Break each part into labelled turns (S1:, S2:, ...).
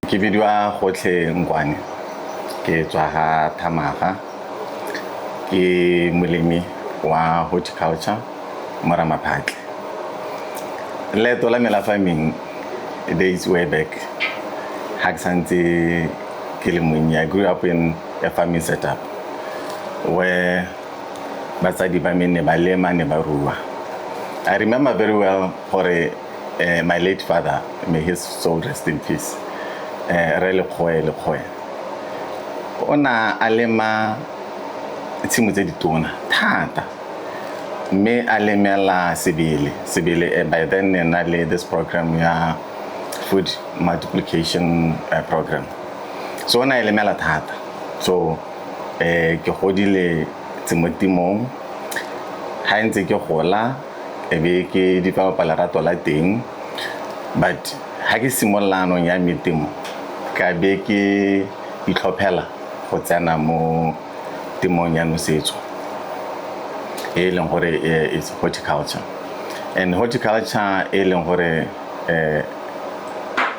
S1: Ke bidiwa Gotlhe Nkoane. Ke tswa ha Thamaga. Ke molemi wa horticulture mo Ramaphatle. Leeto la me la farming days way back. Ha ke santse ke le monnye. I grew up in a farming setup where batsadi ba me ne ba lema ne ba rua. I remember very well my late father, may his soul rest in peace. Re 𝐂𝐸. Ona a lema tshimo tse ditona thata. Me a lemela sebele. By then na le this program ya food multiplication program. So ona a lemela thata. So ke godile tsemotimong. Ha ntse ke gola ebe ke di fa lerato la teng. But ha ke simolla no ya metemo ka be ke itlhophela go tsena mo temong ya nosetso e leng gore is horticulture. And horticulture e leng gore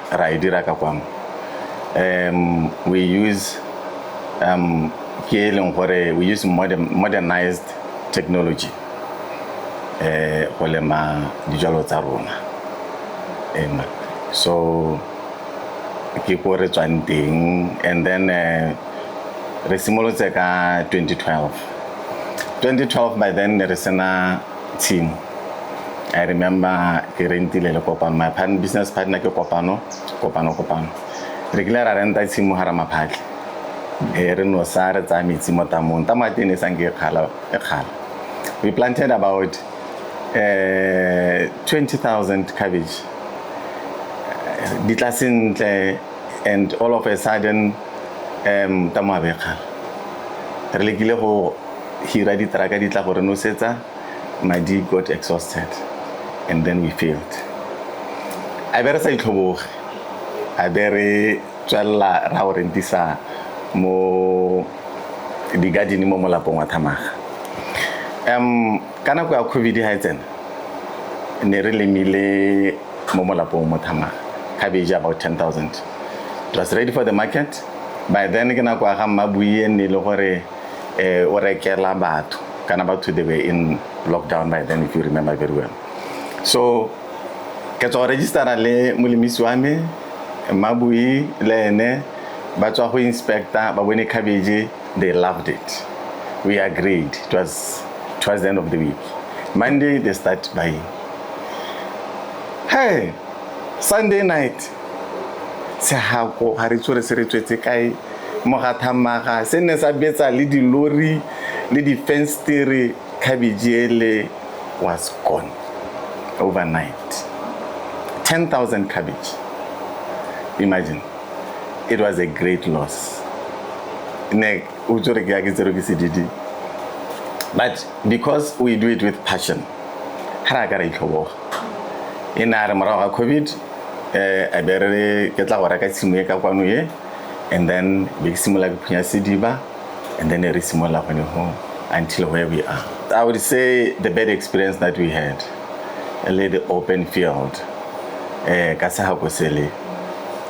S1: ra e dira ka kwamo. We use we use modernized technology go lema dijalo tsa rona. So ke go re tswang teng, and then re simolotse ka 2012 by then re sena team. I remember ke rentile le Kopano, my business partner ke Kopano. Re kile ra renta team mo Ramaphatle. Re no sa re tsa metsi mo tamong tamati ne sang ke khala. We planted about 20,000 cabbage. And all of a sudden tamo be khala. Re lekile go hira ditraka di tla gore no setsa. Madi got exhausted and then we failed. I better say itlhoboge. I better tswella ra o rentisa mo di garden mo molapong wa Thamaga. Kana kwa COVID ha tsena ne re lemile mo molapong mo Thamaga cabbage about 10,000. It was ready for the market. By then ke na kwa ga mabui ne le gore o rekela batho kana batho they were in lockdown by then, if you remember very well. So ke tswa register le molemisi wa me mabui le ene ba tswa go inspector ba bone cabbage, they loved it. We agreed. It was towards the end of the week. Monday they start buying. Hey, Sunday night se ha go ha re tsore se re tswetse kae mo ga Thamaga se ne sa betsa le di lorry le di fenster cabbage ele was gone overnight. 10,000 cabbage. Imagine. It was a great loss. But because we do it with passion, in our COVID, I better get la waraka tshimo ka kwano ye, and then big similar punya sidiba, and then a similar home until where we are. I would say the better experience that we had, a little open field, kasa ha go sele.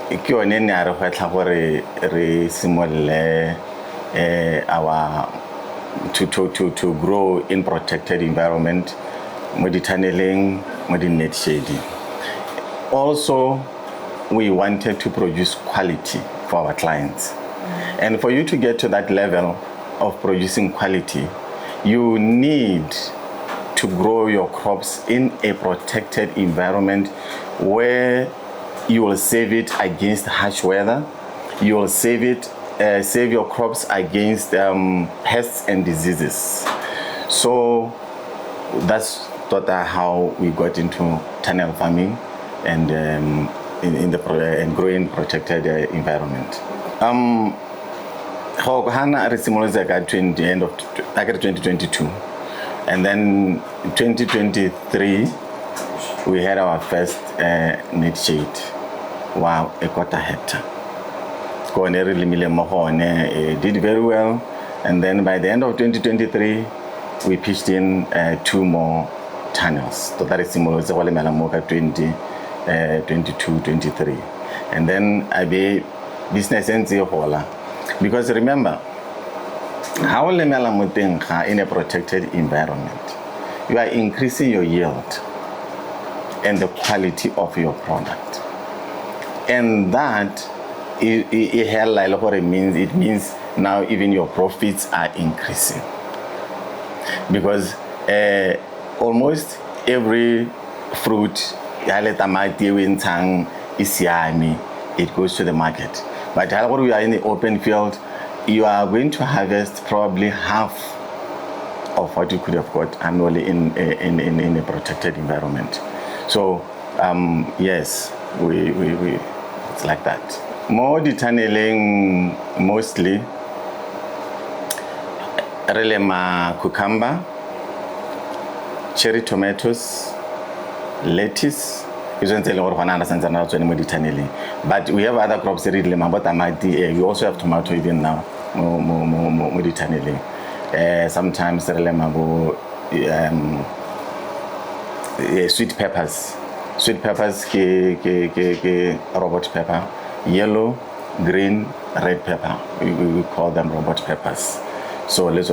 S1: Ke one ne a re go tla gore re simolele our to grow in protected environment, mo di tunneling, mo di net shading. Also, we wanted to produce quality for our clients. And for you to get to that level of producing quality, you need to grow your crops in a protected environment where you will save it against harsh weather. You will save your crops against pests and diseases. So that's how we got into tunnel farming and and growing protected environment. Hana resimolose ka end of 2022, and then 2023 we had our first net shade. Wow, a quarter hectare. Did very well, and then by the end of 2023 we pitched in 2 more tunnels. So that is similar to 2022-23. and then I be business and hola. Because remember, how in a protected environment, you are increasing your yield and the quality of your product. And that it means now even your profits are increasing. Because almost every fruit, it goes to the market. But when we are in the open field, you are going to harvest probably half of what you could have got annually in a protected environment. So yes, we it's like that. More detailing mostly relema cucumber, cherry tomatoes, lettuce. But we have other crops that we also have tomato even now. Sometimes sweet peppers. Sweet peppers robot pepper, yellow, green, red pepper. We call them robot peppers. So let's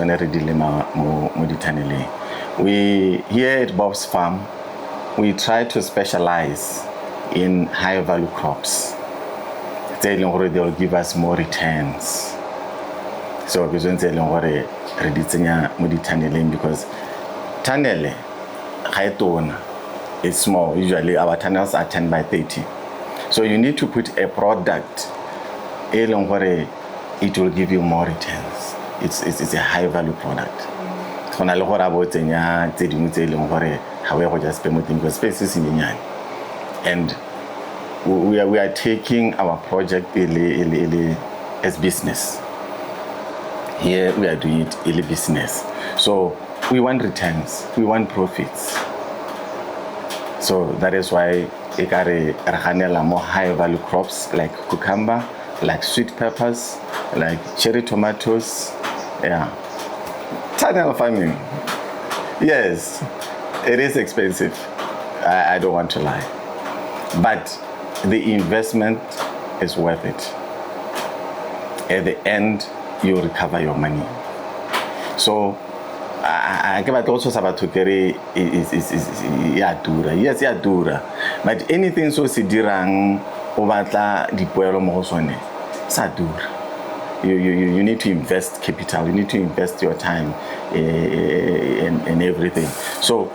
S1: we here at Bob's Farm, we try to specialize in high value crops. They will give us more returns. So because tunnel is small. Usually our tunnels are 10 by 30. So you need to put a product, it will give you more returns. It's a high value product. Because space is in and we are taking our project as business. Here we are doing it as business. So we want returns, we want profits. So that is why we got more high value crops like cucumber, like sweet peppers, like cherry tomatoes. Yeah. Tunnel farming. Yes, it is expensive. I don't want to lie. But the investment is worth it. At the end, you recover your money. So I give also about to carry is dura. Yes, dura. But anything so sidirang obata di puelo mosone sa dura. You need to invest capital. You need to invest your time and everything. So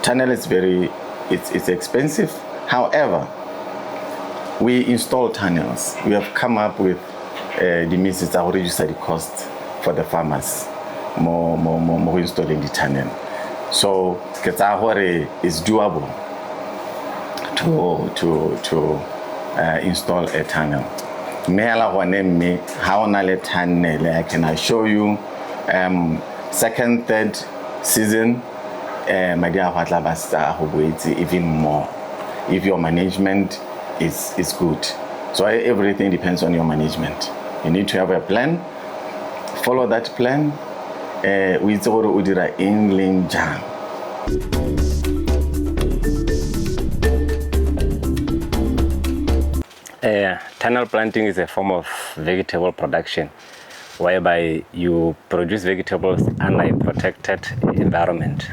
S1: tunnel is it's expensive. However, we install tunnels. We have come up with the means that will reduce the cost for the farmers. More installing the tunnel. So it's doable to install a tunnel. How tunnel I can show you second, third season. My dear even more if your management is good. So everything depends on your management. You need to have a plan, follow that plan. With Udira in Linjang.
S2: Tunnel planting is a form of vegetable production whereby you produce vegetables under a protected environment.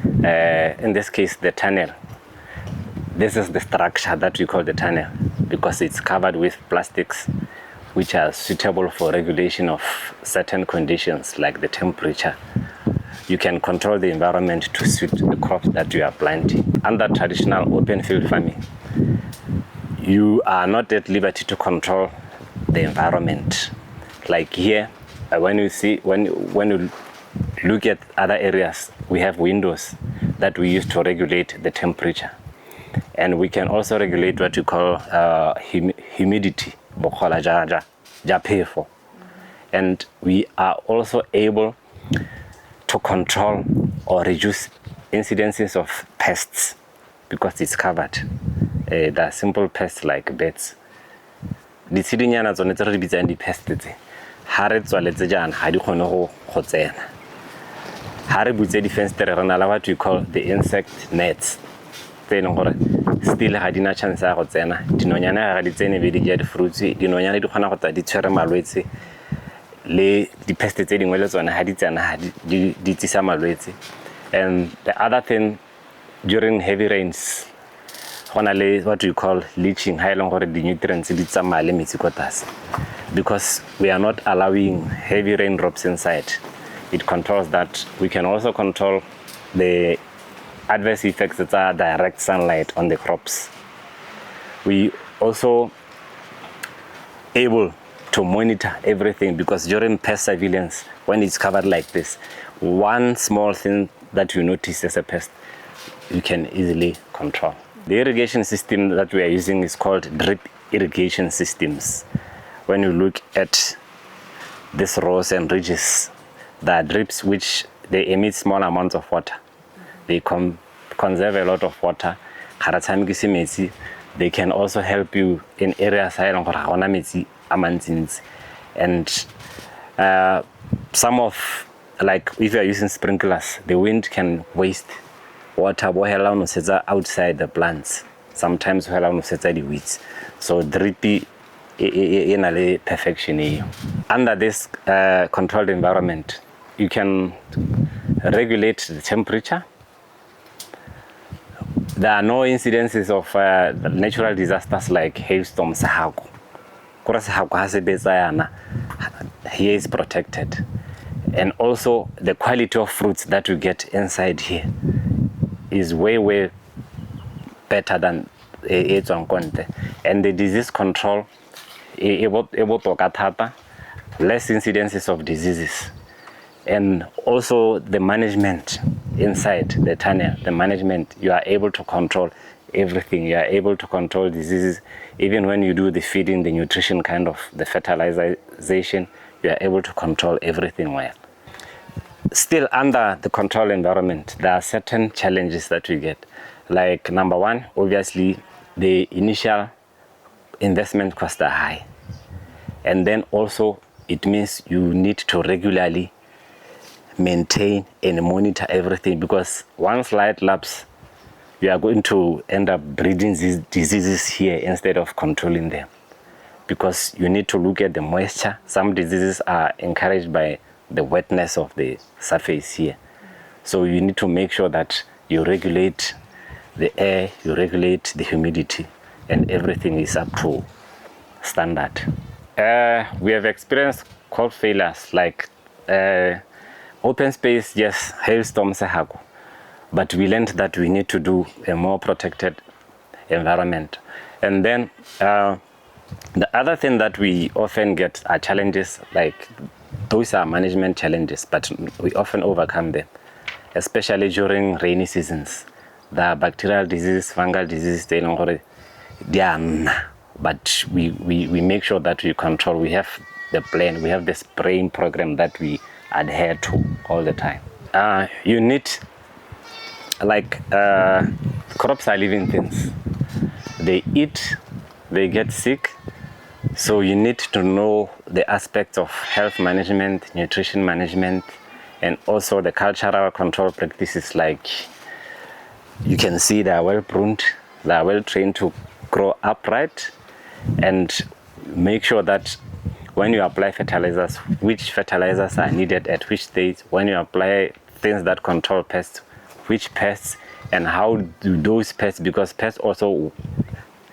S2: In this case, the tunnel. This is the structure that we call the tunnel because it's covered with plastics which are suitable for regulation of certain conditions like the temperature. You can control the environment to suit the crops that you are planting. Under traditional open field farming, you are not at liberty to control the environment. Like here, when you look at other areas, we have windows that we use to regulate the temperature. And we can also regulate what you call humidity. And we are also able to control or reduce incidences of pests because it's covered. There are simple pests like bats. The sidinyana tsone tse re di bitsang di pests tse ha re tswaletse jana ha di kgone go tsena. Ha re butse di fenster re na la what we call the insect nets. Tse leng gore still ga dina chance ya go tsena. Dinonyana ga di tsene be di ja di-fruits, dinonyana di kgona go tla di tshwere malwetse le di-pest tse dingwe le tsone ga di tsena di tsisa malwetse. And the other thing, during heavy rains, what we call leaching, the nutrients because we are not allowing heavy raindrops inside. It controls that. We can also control the adverse effects that are direct sunlight on the crops. We also able to monitor everything, because during pest surveillance, when it's covered like this, one small thing that you notice as a pest, you can easily control. The irrigation system that we are using is called drip irrigation systems. When you look at these rows and ridges, there are drips which they emit small amounts of water. They conserve a lot of water. They can also help you in areas and some of, like if you are using sprinklers, the wind can waste water outside the plants. Sometimes the weeds. So drippy in perfection. Under this controlled environment, you can regulate the temperature. There are no incidences of natural disasters like hailstorms. Here is protected. And also the quality of fruits that you get inside here is way better than 𝐂𝐡𝐴. And the disease control, less incidences of diseases. And also the management inside the tunnel, the management, you are able to control everything. You are able to control diseases. Even when you do the feeding, the nutrition kind of, the fertilization, you are able to control everything well. Still, under the control environment, there are certain challenges that we get. Like number one, obviously, the initial investment costs are high. And then also, it means you need to regularly maintain and monitor everything, because once light lapse, you are going to end up breeding these diseases here instead of controlling them, because you need to look at the moisture. Some diseases are encouraged by the wetness of the surface here. So you need to make sure that you regulate the air, you regulate the humidity, and everything is up to standard. We have experienced crop failures like open space, yes, hailstorms, but we learned that we need to do a more protected environment. And then the other thing that we often get are challenges, like those are management challenges, but we often overcome them, especially during rainy seasons. There are bacterial diseases, fungal diseases, but we make sure that we control. We have the plan, we have the spraying program that we adhere to all the time. You need, like, crops are living things. They eat, they get sick, so you need to know the aspects of health management, nutrition management, and also the cultural control practices. Like, you can see they are well pruned, they are well trained to grow upright, and make sure that when you apply fertilizers, which fertilizers are needed at which stage. When you apply things that control pests, which pests, and how do those pests, because pests also,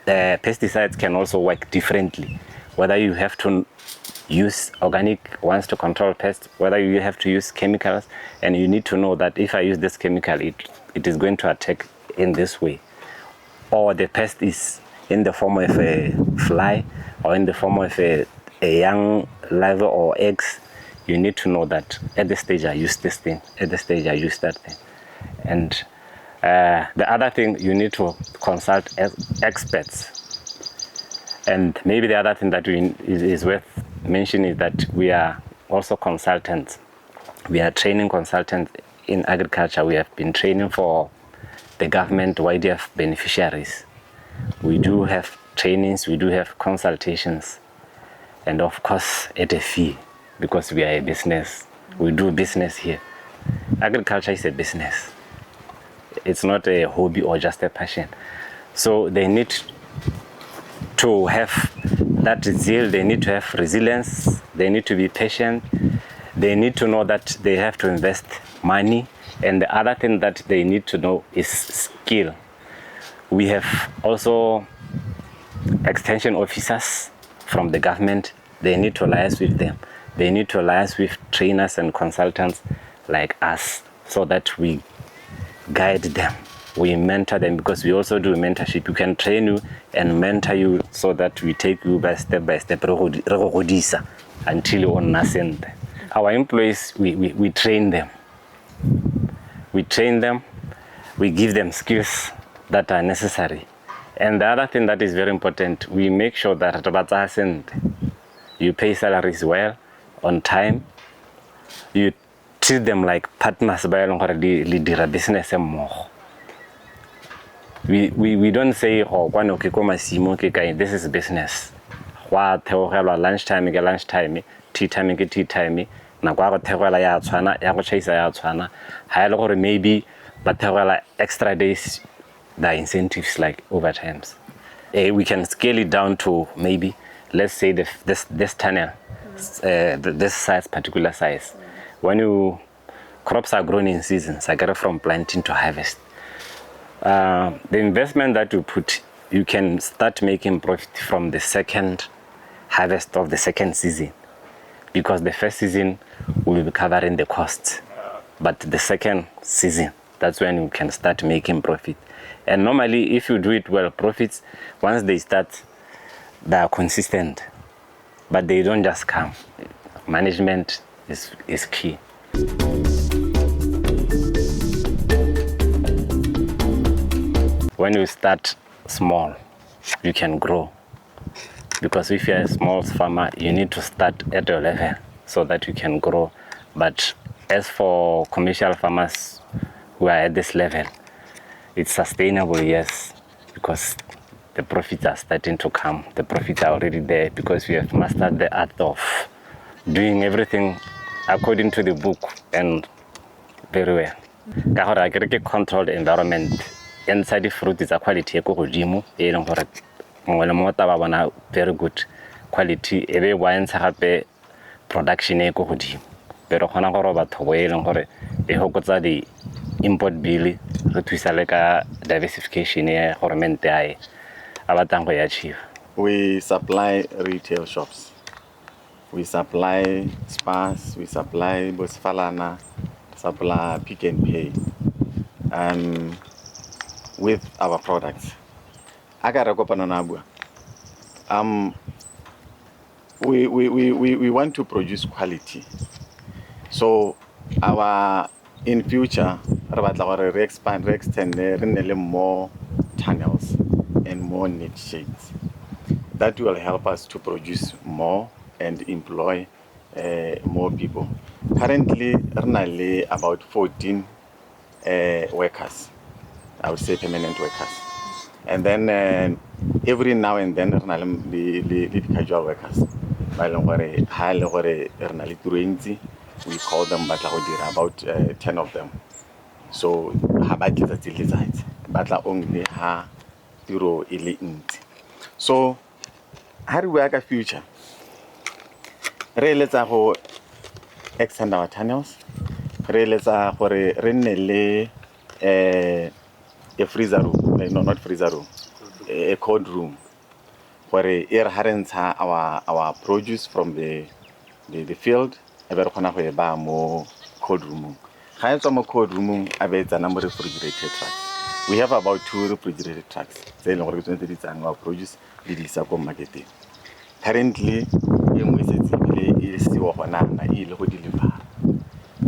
S2: pesticides can also work differently. Whether you have to use organic ones to control pests, whether you have to use chemicals, and you need to know that if I use this chemical, it is going to attack in this way. Or the pest is in the form of a fly, or in the form of a young larva or eggs. You need to know that at this stage I use this thing, at this stage I use that thing. And the other thing, you need to consult experts. And maybe the other thing that is worth mentioning is that we are also consultants. We are training consultants in agriculture. We have been training for the government YDF beneficiaries. We do have trainings, we do have consultations, and of course at a fee, because we are a business. We do business here. Agriculture is a business. It's not a hobby or just a passion. So they need to have that zeal, they need to have resilience, they need to be patient, they need to know that they have to invest money, and the other thing that they need to know is skill. We have also extension officers from the government. They need to liaise with them. They need to liaise with trainers and consultants like us so that we guide them. We mentor them because we also do mentorship. We can train you and mentor you so that we take you by step until you own nascent. Our employees, we train them. We train them, we give them skills that are necessary. And the other thing that is very important, we make sure that you pay salaries well, on time, you treat them like partners by the business more. We don't say, oh, this is business. Lunchtime, lunchtime, tea time, tea time. Maybe but extra days, the incentives like overtimes. We can scale it down to maybe, let's say this tunnel, this size, particular size. When crops are grown in seasons, I get it from planting to harvest. The investment that you put, you can start making profit from the second harvest of the second season, because the first season will be covering the costs, but the second season, that's when you can start making profit. And normally, if you do it well, profits, once they start, they are consistent, but they don't just come. Management is key. When you start small, you can grow. Because if you're a small farmer, you need to start at your level so that you can grow. But as for commercial farmers who are at this level, it's sustainable, yes, because the profits are starting to come. The profits are already there because we have mastered the art of doing everything according to the book and very well. Agric controlled environment inside the fruit is a quality very good quality. Ebe wine hape production e go godimo. Pero khona go roba thobo e leng gore e hokotsa di import bill re thusa le ka diversification ya government ya abatang go ya achieve.
S1: We supply retail shops. We supply spas, we supply Botswana, supply Pick and Pay with our products. Agric Kopano we want to produce quality. So in future, we expand, we extend more tunnels and more niche shades. That will help us to produce more and employ more people. Currently, we have about 14 workers, I would say permanent workers. And then every now and then, the casual workers. We call them about 10 of them. So, only so, how do we have a future? Let's extend our tunnels. Let's a freezer room, no, not freezer room, a cold room, where air harness our produce from the field. More cold room. More cold room. A number of refrigerated trucks. We have about 2 refrigerated trucks. They our produce. Marketing. Currently,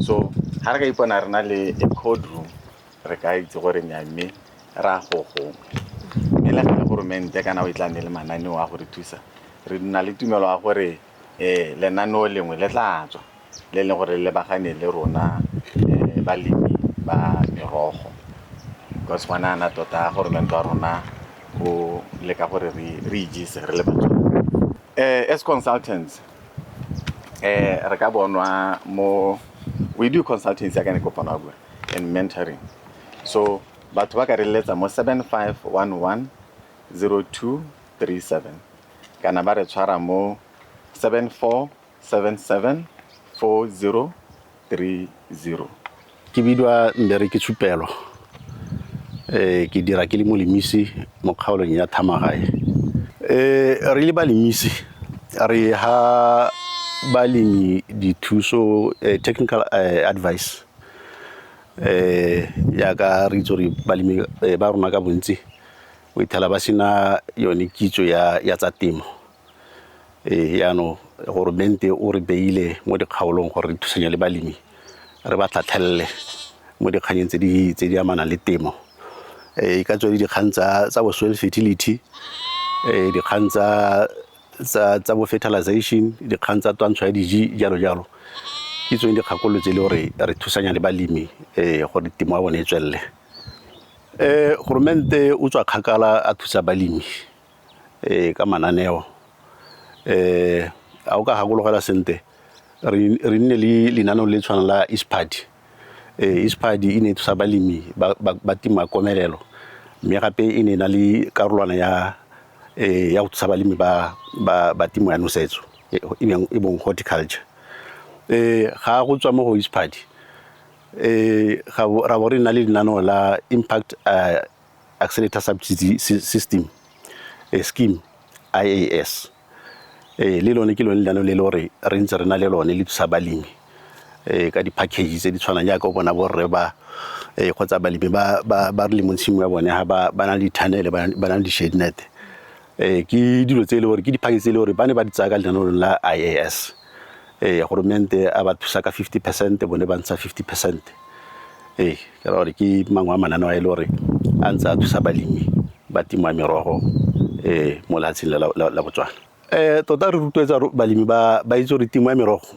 S1: so a cold room. As consultants, we do consulting and mentoring. So batho ba ka re letsa mo 7511 0237 kana ba re tshwara mo 7477 4030.
S3: Ke bidwa Agric Show ke dira ke le molemisi mo kgaolong ya Thamagae. Re le balemisi re ha balemi dithuso technical advice ya ka re itse re balemi ba rona ka bontsi o ithala ba sina yone kitso ya tsa temo. Ya no government o re beile mo dikgaolong gore re thusanya le balemi re ba tlatlhelle mo dikganyeng tse di amana le temo. E ka tswa dikgang tsa bo soil fertility, dikgang tsa bo fertilization, dikgang tsa twantsho ya diji jalo jalo. Ke tsone dikgakolo tse le gore re thusanya le balemi gore temo ya bone e tswelle. Government o tswa kgakala a thusa balemi ka mananeo. A o ka gakologelwa sente re nne le lenaneo le tshwana la 𝐒𝐡𝐵. 𝐒𝐡𝐵 e ne thusa balemi ba tima komelelo, mme gape e ne na le karolwana ya go thusa balemi ba timo ya nosetso e bong horticulture. Ga go tswa mo go 𝐒𝐡𝐵 ra bo re na le lenaneo la impact accelerator subsidy system scheme IAS. Le lone ke lone lenaneo le le gore re ntse re na le lone le thusa balemi ka di-package tse di tshwanang jaaka o bona borre ba kgotsa balemi ba re le mo tshimo ya bone ha ba na le di-tunnel ba na le di-shade net. Ke dilo tse le gore ke di-package tse le gore ba ne ba di tsaya ka lenaneo la IAS. Government a ba thusa ka 50%, bone ba ntsha 50%. Ke ra gore ke mangwe a mananeo a e le gore a ntse a thusa balemi ba timo ya merogo mo lefatsheng la Botswana. Tota re rotloetsa balemi ba itse gore timo ya merogo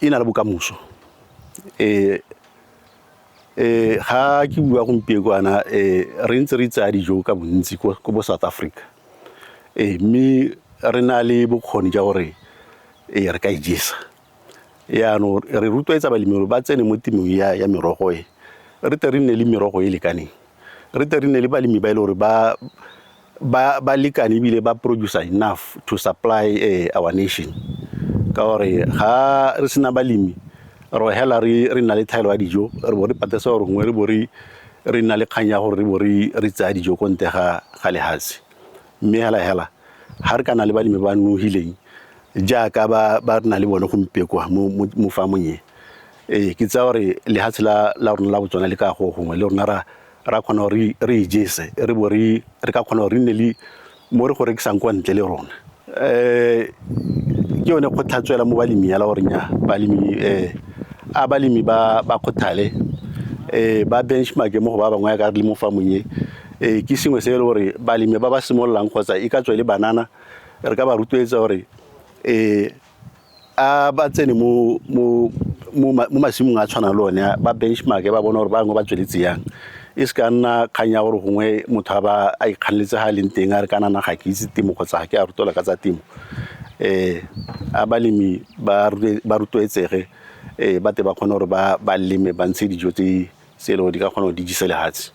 S3: e na le bokamoso. Ga ke bua gompiekwana re ntse re tsaya dijo ka bontsi ko bo South Africa, mme re na le bokgoni ja gore re ka ijesa. Yaanong re rotloetsa balemi gore ba tsene mo timong ya merogo re tle re nne le merogo e lekaneng, re tle re nne le balemi ba ile gore ba lekane ebile ba produce enough to supply our nation. Ka gore ga re sena balemi ro hela re na le thaelo ya dijo, re bo re patesa gore ngwe re bo re na le kganya gore re bo re tsaya dijo ko nte ga lehatsi. Mme hela ha re kana le balemi ba nohileng jaaka ba re na le bone gompiekwa mo famong ke tsa gore lehatsi la rona la Botswana le ka go gongwe le rona ra khona gore re ijese re bo re ka khona gore re nne le mo re go rekisang kwa ntle le rona. Ke yone go tlhatswela mo balemi ya la gore nya balemi ba khothale ba benchmark mo go ba bangwe ka re le mo famong ke sengwe se le gore balemi ba simololang kgotsa e ka tswa le banana re ka ba rutwetsa gore a ba tsene mo masimong a tshwana le one ba benchmark ba bona gore bangwe ba tsweletse yang. E se ka nna kganya gore gongwe motho a ikgannetse ga leng teng a re ka nana ga ke itse temo kgotsa ga ke a rutola ka tsa temo. A balemi ba rutwetsege ba te ba kgona gore ba leme ba ntshe dijo tse le gore di ka kgona go di jisa lehatsi.